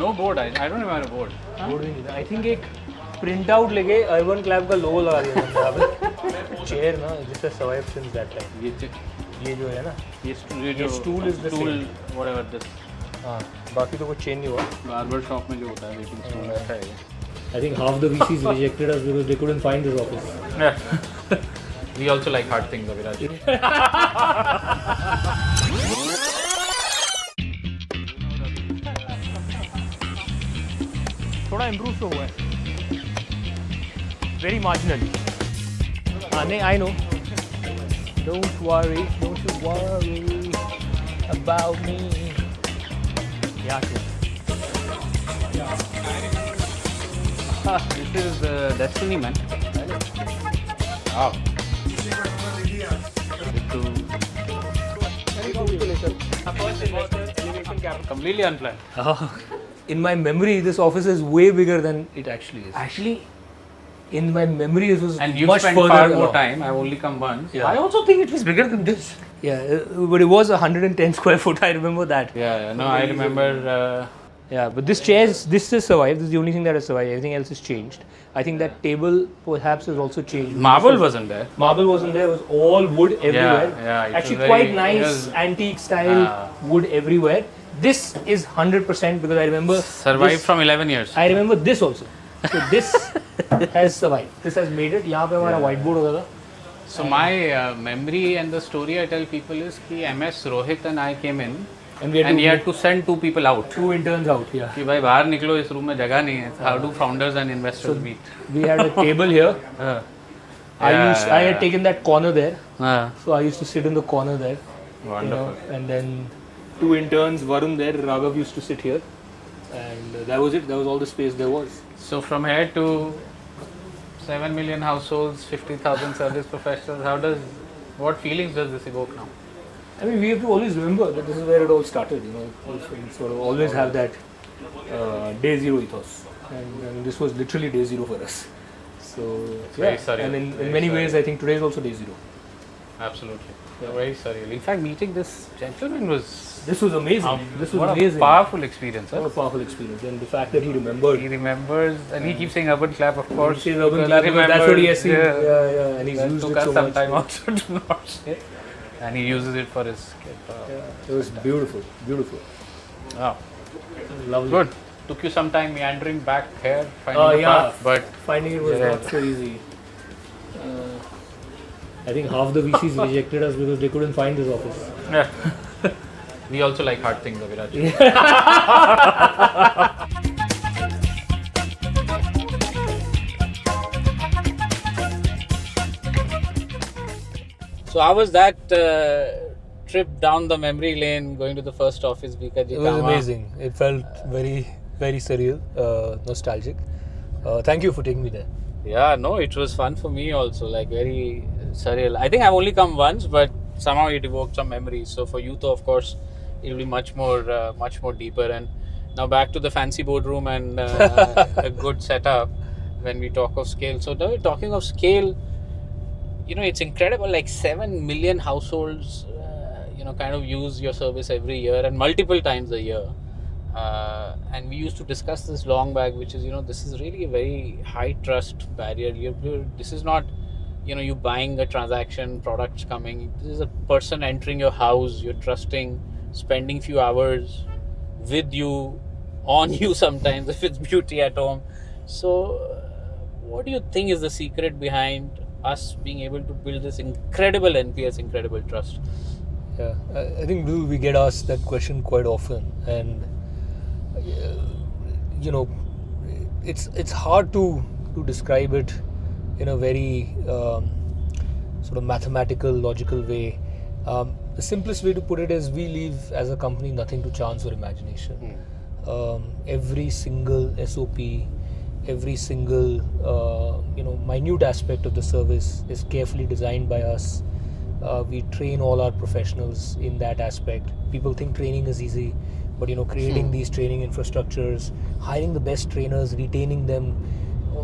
No board. I don't remember a board. Board भी नहीं था. I think एक प्रिंट आउट लेके अर्बन क्लैब का लोगो लगा दिया था यहाँ पे. चेयर ना जिस पे survived since that time. ये जो है ना ये stool is the stool, same. whatever this. हाँ बाकी तो कुछ चेंज नहीं हुआ. बार्बर शॉप में जो होता है वेटिंग स्टूल ऐसा है. I think half the VCs rejected us because they couldn't find this office. Yeah. We also like hard things, Abhiraj. थोड़ा इम्प्रूव तो हुआ है. Very marginal. नहीं I know. Don't worry about me. Yeah. This is Destiny, man. Wow. Completely unplanned. In my memory, this office is way bigger than it actually is. Actually, In my memory, it was and you much spent further far more along. time. I've only come once. Yeah. I also think it was bigger than this. Yeah, but it was 110 square foot. I remember that. Yeah. No, I remember. Yeah, but this has survived. This is the only thing that has survived. Everything else has changed. I think that table perhaps has also changed. Marble wasn't there. Marble wasn't there. It was all wood everywhere. yeah, it Actually, was quite very- nice it was- antique style wood everywhere. This is 100% because I remember Survived this- from 11 years. I remember this also. So this has survived. This has made it. यहाँ पे हमारा whiteboard होता था. So my memory and the story I tell people is कि MS Rohit and I came in And we and he had to send 2 people out. 2 interns out. Yeah. कि भाई बाहर निकलो इस रूम में जगह नहीं है. How do founders and investors meet? We had a table here. I had taken that corner there. So I used to sit in the corner there. Wonderful. And then 2 interns, Varun there, Raghav used to sit here. And that was it. That was all the space there was. So from here to 7 million households, 50,000 service professionals, what feelings does this evoke now? I mean, we have to always remember that this is where it all started. You know, we sort of always have that day zero ethos, and this was literally day zero for us. So very surreal. and in Very many ways, surreal. I think today is also day zero. Absolutely. Very surreal. In fact, meeting this gentleman was This was amazing. This was what amazing. a powerful experience. What a powerful experience, and the fact that he remembered. He remembers, and he keeps saying urban clap, of course. He says urban because clap he because that's what he has seen. remembers, Yeah, and he's That used took it us so some much. time also to not say. And he uses it for his kid. It was beautiful, beautiful. Wow. Lovely. Good. Took you some time meandering back here, finding the yeah. path, but Finding it was Yeah. not so easy. I think half the VCs rejected us because they couldn't find this office. yeah. We also like hard things, Abhiraj. So how was that trip down the memory lane, going to the first office, BKG It was amazing. It felt very, very surreal, nostalgic. Thank you for taking me there. Yeah, no, it was fun for me also, like very surreal. I think I've only come once, but somehow it evoked some memories. So for you, though, of course, it'll be much more deeper. And now back to the fancy boardroom and a good setup when we talk of scale. So now talking of scale, you know, it's incredible. Like 7 million households, kind of use your service every year and multiple times a year. And we used to discuss this long back, which is, this is really a very high trust barrier. This is not, you buying a transaction, products coming. This is a person entering your house, you're trusting, spending few hours with you, on you sometimes if it's beauty at home. So what do you think is the secret behind us being able to build this incredible NPS, incredible trust? Yeah, I think we get asked that question quite often, and it's hard to describe it in a very sort of mathematical, logical way. The simplest way to put it is we leave as a company nothing to chance or imagination. Every single SOP, every single minute aspect of the service is carefully designed by us. We train all our professionals in that aspect. People think training is easy, but creating these training infrastructures, hiring the best trainers, retaining them.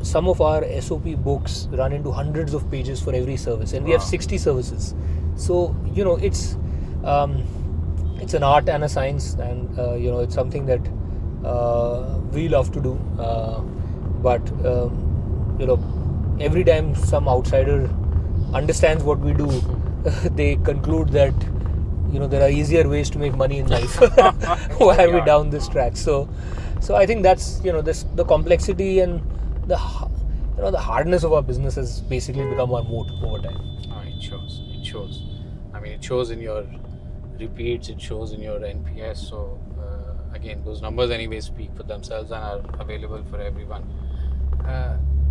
Some of our SOP books run into hundreds of pages for every service, and we have 60 services. So it's an art and a science, and it's something that we love to do, but every time some outsider understands what we do, they conclude that there are easier ways to make money in life. Why are we down this track? So I think that's the complexity and the hardness of our business has basically become our moat over time. It shows. I mean, it shows in your repeats, it shows in your NPS. So again, those numbers anyway speak for themselves and are available for everyone.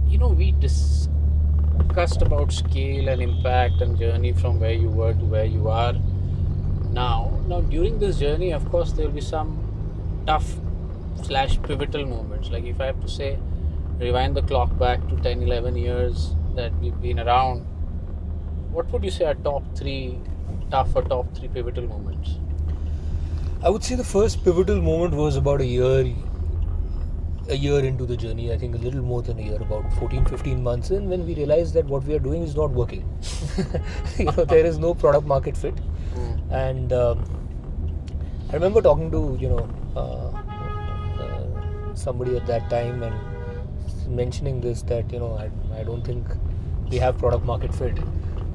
We discussed about scale and impact and journey from where you were to where you are now. Now, during this journey, of course, there will be some tough/pivotal moments. Like if I have to say, rewind the clock back to 10, 11 years that we've been around, what would you say are top three pivotal moments? I would say the first pivotal moment was about a year into the journey. I think a little more than a year, about 14, 15 months in, when we realized that what we are doing is not working. There is no product market fit. And I remember talking to somebody at that time and mentioning this, that I don't think we have product market fit.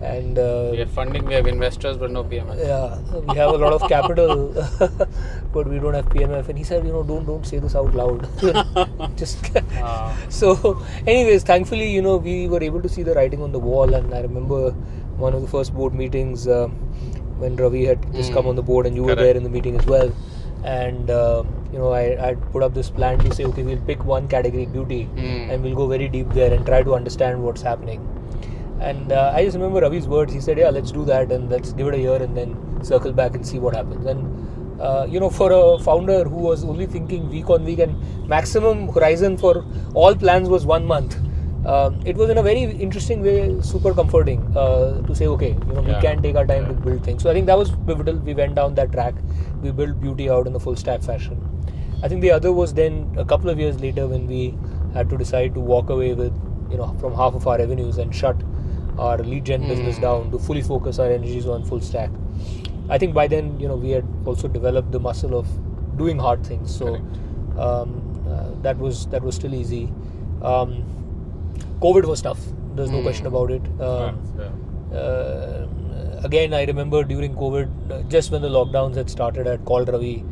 And we have funding, we have investors, but no PMF. Yeah, we have a lot of capital, but we don't have PMF. And he said, don't say this out loud. So, anyways, thankfully, we were able to see the writing on the wall. And I remember one of the first board meetings when Ravi had just come on the board, and you were there in the meeting as well. And I put up this plan to say, okay, we'll pick one category, beauty, and we'll go very deep there and try to understand what's happening. And I just remember Ravi's words. He said, yeah, let's do that and let's give it a year and then circle back and see what happens. And for a founder who was only thinking week on week, and maximum horizon for all plans was 1 month, it was in a very interesting way super comforting to say, okay, we can take our time to build things. So I think that was pivotal. We went down that track. We built beauty out in a full stack fashion. I think the other was then a couple of years later when we had to decide to walk away with from half of our revenues and shut our lead gen business down to fully focus our energies on full stack. I think by then we had also developed the muscle of doing hard things. So that was still easy. COVID was tough. There's no question about it. Again, I remember during COVID, just when the lockdowns had started, I'd called Ravi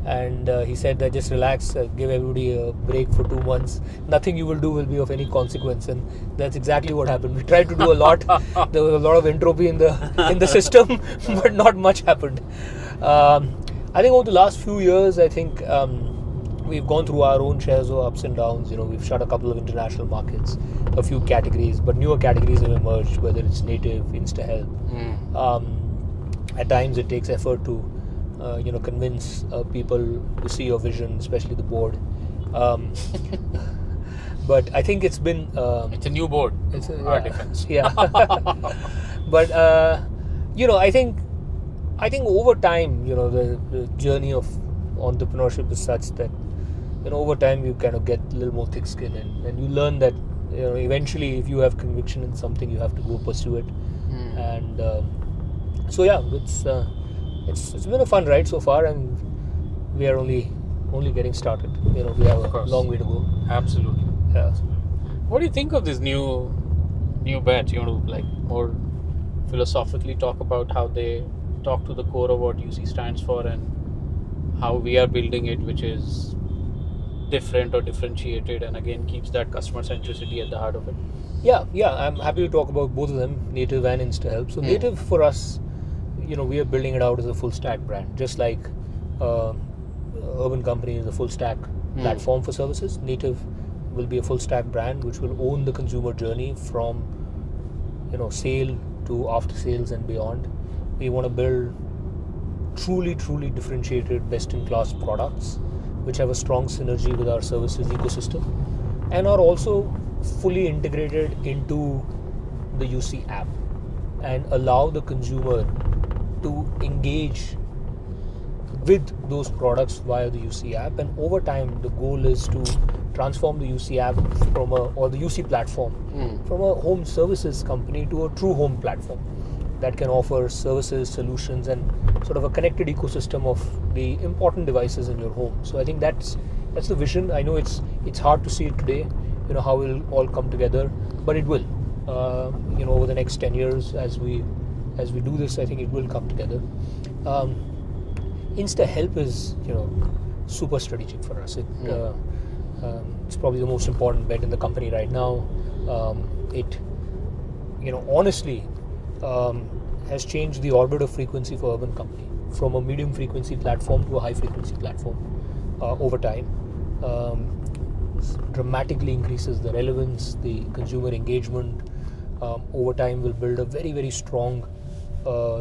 and he said that just relax, give everybody a break for 2 months. Nothing you will do will be of any consequence, and that's exactly what happened. We tried to do a lot. There was a lot of entropy in the system, but not much happened. I think over the last few years, I think we've gone through our own shares of ups and downs. We've shut a couple of international markets, a few categories, but newer categories have emerged, whether it's native, InstaHelp. At times it takes effort to convince people to see your vision, especially the board. But I think it's been... it's a new board. It's our defense. Yeah. But, I think over time, the journey of entrepreneurship is such that, over time you kind of get a little more thick skin and you learn that, eventually if you have conviction in something, you have to go pursue it. And so, yeah, it's been a fun ride so far, and we are only getting started. We have a long way to go. Absolutely. Yeah. What do you think of this new batch? You want to more philosophically talk about how they talk to the core of what UC stands for and how we are building it, which is different or differentiated, and again keeps that customer centricity at the heart of it. Yeah, I'm happy to talk about both of them, Native and InstaHelp. So Native for us, we are building it out as a full stack brand, just like Urban Company is a full stack platform for services. Native will be a full stack brand which will own the consumer journey from sale to after sales and beyond. We want to build truly differentiated, best in class products which have a strong synergy with our services ecosystem and are also fully integrated into the UC app and allow the consumer to engage with those products via the UC app. And over time, the goal is to transform the UC app or the UC platform from a home services company to a true home platform that can offer services, solutions, and sort of a connected ecosystem of the important devices in your home. So I think that's that's the vision. I know it's hard to see it today, how it'll all come together, but it will. Over the next 10 years, as we do this, I think it will come together. InstaHelp is super strategic for us. It's probably the most important bet in the company right now. It honestly has changed the orbit of frequency for Urban Company from a medium frequency platform to a high frequency platform over time. Dramatically increases the relevance, the consumer engagement. Over time will build a very, very strong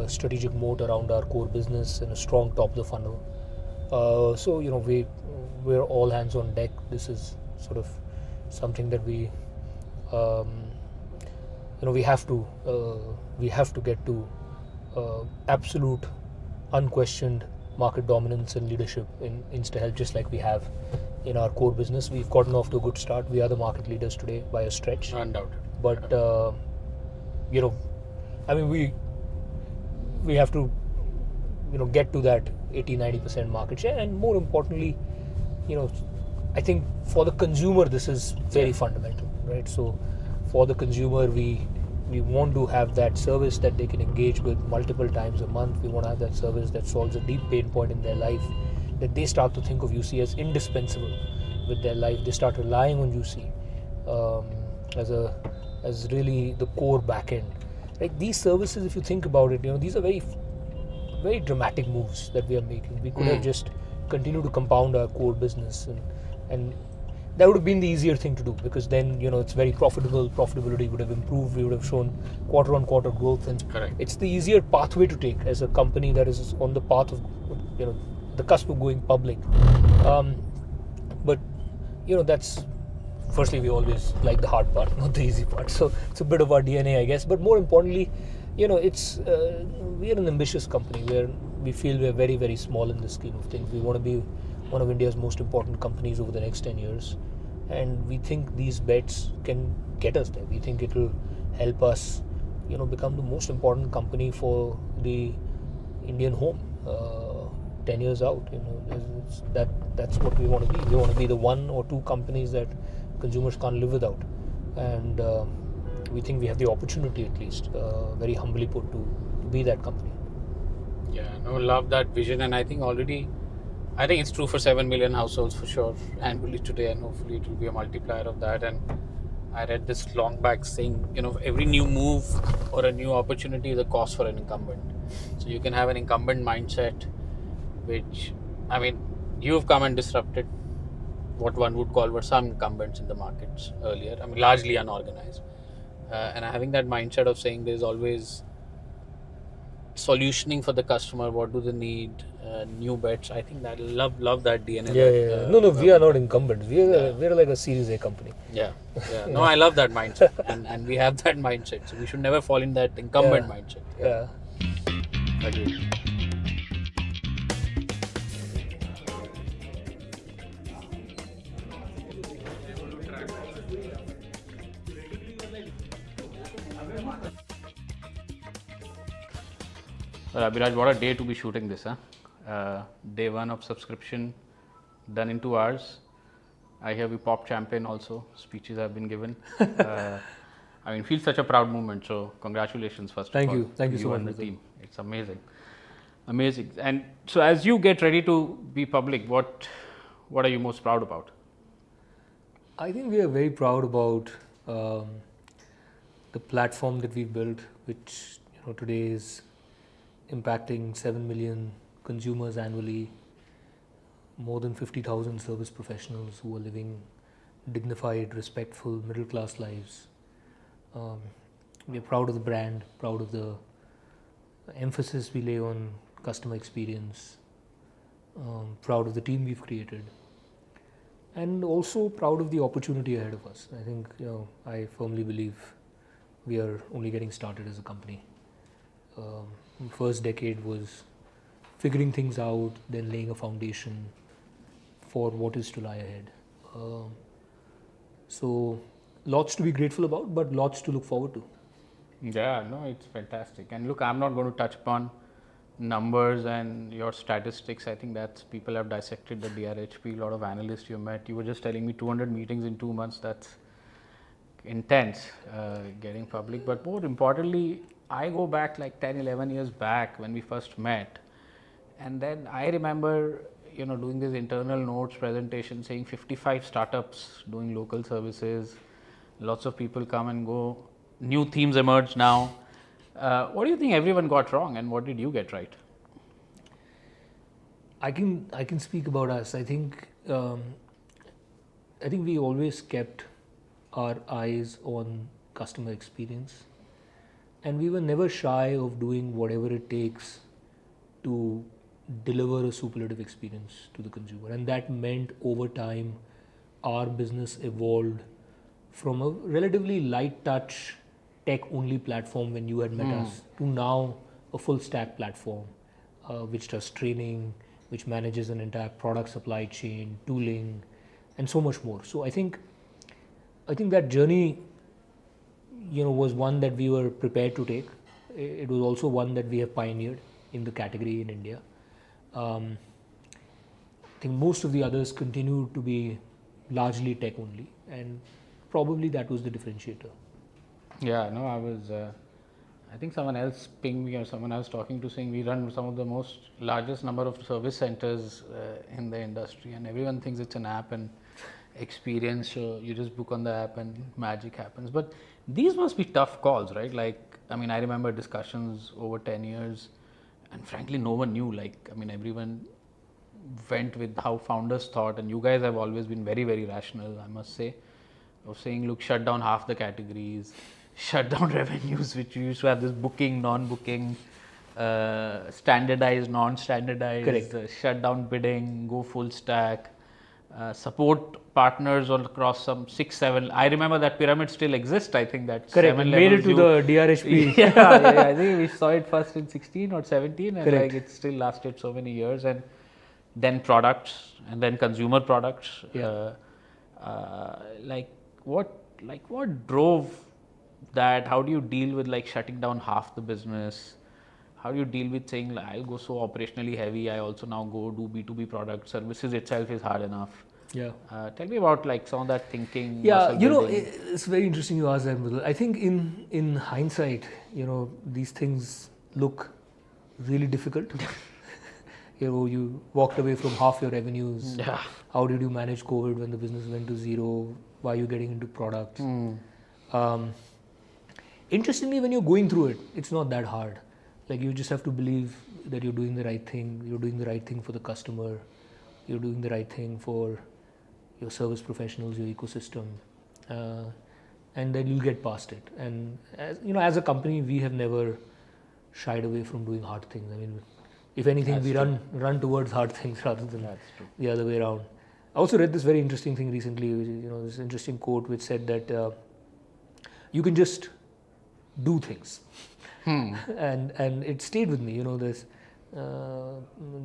strategic moat around our core business and a strong top of the funnel. So we're all hands on deck. This is sort of something that we have to get to absolute unquestioned market dominance and leadership in InstaHelp, just like we have in our core business. We've gotten off to a good start. We are the market leaders today by a stretch. Undoubted. But we have to get to that 80-90% market share, and more importantly, I think for the consumer this is very fundamental, right? So for the consumer, we want to have that service that they can engage with multiple times a month. We want to have that service that solves a deep pain point in their life, that they start to think of UC as indispensable with their life. They start relying on UC as really the core backend. Like these services, if you think about it, these are very, very dramatic moves that we are making. We could have just continued to compound our core business, and that would have been the easier thing to do, because then it's very profitable. Profitability would have improved. We would have shown quarter-on-quarter growth, and Correct. It's the easier pathway to take as a company that is on the path of the cusp of going public. But that's, firstly, we always like the hard part, not the easy part. So it's a bit of our DNA, I guess. But more importantly, it's we are an ambitious company where we feel we are very, very small in the scheme of things. We want to be one of India's most important companies over the next 10 years. And we think these bets can get us there. We think it will help us, become the most important company for the Indian home 10 years out. That's what we want to be. We want to be the one or two companies that consumers can't live without. And we think we have the opportunity, at least, very humbly put, to be that company. Yeah, love that vision, and I think it's true for 7 million households for sure annually today, and hopefully it will be a multiplier of that. And I read this long back saying, every new move or a new opportunity is a cost for an incumbent. So you can have an incumbent mindset, which, you've come and disrupted what one would call were some incumbents in the markets earlier. Largely unorganized. And having that mindset of saying there's always solutioning for the customer, what do they need, new bets. I think that love that DNA. Yeah. No, we are not incumbents. We're like a Series A company. Yeah. No, I love that mindset, and we have that mindset. So we should never fall in that incumbent mindset. Yeah. Agreed. Well, Abhiraj, what a day to be shooting this, huh? Day one of subscription done in 2 hours. I hear we popped champagne also. Speeches have been given. Feels such a proud moment. So congratulations first of all. Thank you so much. And the team. It's amazing. And so as you get ready to be public, what are you most proud about? I think we are very proud about the platform that we've built, which today is impacting 7 million consumers annually, more than 50,000 service professionals who are living dignified, respectful, middle-class lives. We are proud of the brand, proud of the emphasis we lay on customer experience, proud of the team we've created, and also proud of the opportunity ahead of us. I think, I firmly believe we are only getting started as a company. First decade was figuring things out, then laying a foundation for what is to lie ahead. So lots to be grateful about, but lots to look forward to. Yeah, no, it's fantastic. And look, I'm not going to touch upon numbers and your statistics, I think that's people have dissected the DRHP. A lot of analysts you met. You were just telling me 200 meetings in 2 months. That's intense, getting public. But more importantly, I go back like 10, 11 years back when we first met, and then I remember doing this internal notes presentation saying 55 startups doing local services, lots of people come and go, new themes emerge now. What do you think everyone got wrong, and what did you get right? I can speak about us. I think we always kept our eyes on customer experience, and we were never shy of doing whatever it takes to deliver a superlative experience to the consumer. And that meant over time our business evolved from a relatively light touch tech only platform when you had met us to now a full stack platform which does training, which manages an entire product supply chain, tooling, and so much more. So I think that journey was one that we were prepared to take. It was also one that we have pioneered in the category in India. I think most of the others continue to be largely tech only, and probably that was the differentiator. Yeah, no, I think someone else pinged me, or someone I was talking to saying we run some of the most largest number of service centers in the industry, and everyone thinks it's an app and experience, so you just book on the app and magic happens. But these must be tough calls, right? Like, I mean, I remember discussions over 10 years, and frankly, no one knew. Like, I mean, everyone went with how founders thought, and you guys have always been very, very rational, I must say, of saying, look, shut down half the categories, shut down revenues, which you used to have this booking, non-booking, standardized, non-standardized. Correct. Shut down bidding, go full stack, support partners all across some 6, 7. I remember that pyramid still exists. I think that Correct. 7 made it levels to the DRHP. yeah, I think we saw it first in 16 or 17, and Correct. like it still lasted so many years. And then products, and then consumer products. Yeah. What drove that? How do you deal with like shutting down half the business? How do you deal with saying, like, I'll go so operationally heavy, I also now go do B2B product services itself is hard enough. Yeah. Tell me about like some of that thinking. Yeah, muscle building. it's very interesting you ask that, Mridul. I think in hindsight, these things look really difficult. You walked away from half your revenues. Yeah. How did you manage COVID when the business went to zero? Why are you getting into products? Interestingly, when you're going through it, it's not that hard. Like, you just have to believe that you're doing the right thing. You're doing the right thing for the customer. You're doing the right thing for your service professionals, your ecosystem, and then you'll get past it. And as a company, we have never shied away from doing hard things. I mean, if anything, we run towards hard things rather than the other way around. I also read this very interesting thing recently, which is, this interesting quote which said that you can just do things, and it stayed with me. This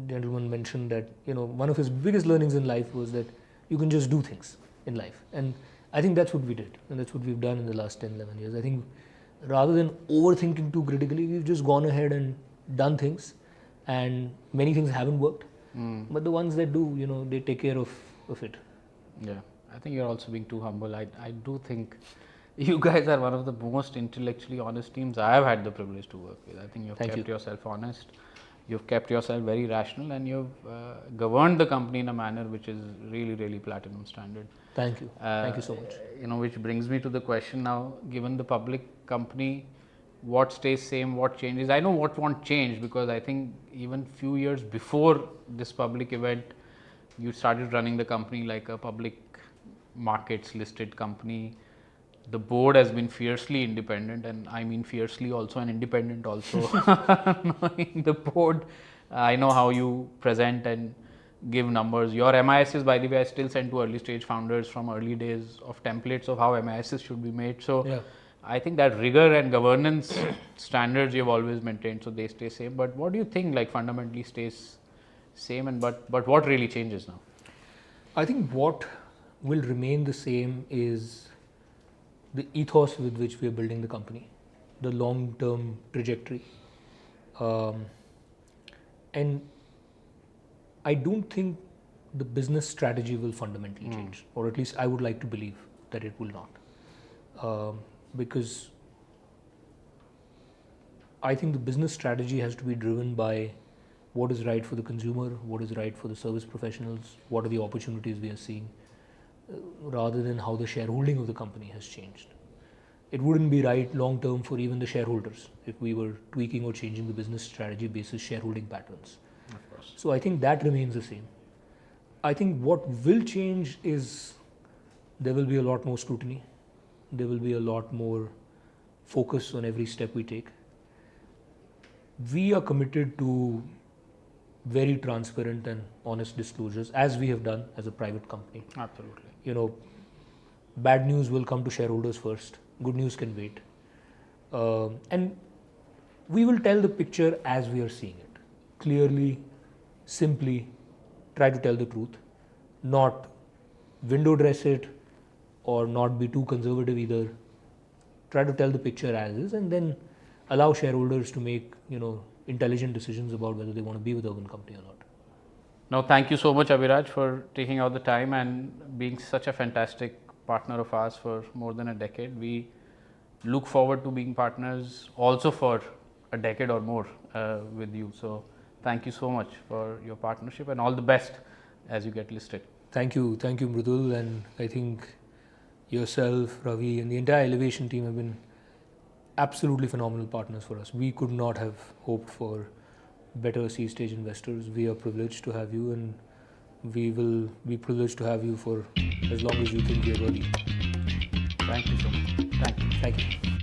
gentleman mentioned that one of his biggest learnings in life was that you can just do things in life, and I think that's what we did, and that's what we've done in the last 10, 11 years. I think rather than overthinking too critically, we've just gone ahead and done things, and many things haven't worked, but the ones that do, they take care of it. Yeah, I think you're also being too humble. I do think you guys are one of the most intellectually honest teams I have had the privilege to work with. I think you've kept yourself honest, you've kept yourself very rational, and you've governed the company in a manner which is really, really platinum standard. Thank you. Thank you so much. Which brings me to the question now, given the public company, what stays same, what changes? I know what won't change, because I think even few years before this public event, you started running the company like a public markets listed company. The board has been fiercely independent, and I mean fiercely also, and independent also. Knowing the board, I know how you present and give numbers. Your MISs, by the way, I still send to early stage founders from early days of templates of how MISs should be made. So Yeah. I think that rigor and governance standards you've always maintained, so they stay same. But what do you think like fundamentally stays same, and but what really changes now? I think what will remain the same is the ethos with which we are building the company, the long-term trajectory. And I don't think the business strategy will fundamentally change, or at least I would like to believe that it will not. Because I think the business strategy has to be driven by what is right for the consumer, what is right for the service professionals, what are the opportunities we are seeing, rather than how the shareholding of the company has changed. It wouldn't be right long term for even the shareholders if we were tweaking or changing the business strategy basis shareholding patterns. Of course. So I think that remains the same. I think what will change is there will be a lot more scrutiny. There will be a lot more focus on every step we take. We are committed to very transparent and honest disclosures, as we have done as a private company. Absolutely. Bad news will come to shareholders first. Good news can wait. And we will tell the picture as we are seeing it. Clearly, simply try to tell the truth, not window dress it or not be too conservative either. Try to tell the picture as is, and then allow shareholders to make, intelligent decisions about whether they want to be with Urban Company or not. Now, thank you so much, Abhiraj, for taking out the time and being such a fantastic partner of ours for more than a decade. We look forward to being partners also for a decade or more with you. So, thank you so much for your partnership and all the best as you get listed. Thank you, Mridul, and I think yourself, Ravi, and the entire Elevation team have been absolutely phenomenal partners for us. We could not have hoped for better seed-stage investors. We are privileged to have you, and we will be privileged to have you for as long as you think we are worthy. Thank you so much. Thank you. Thank you.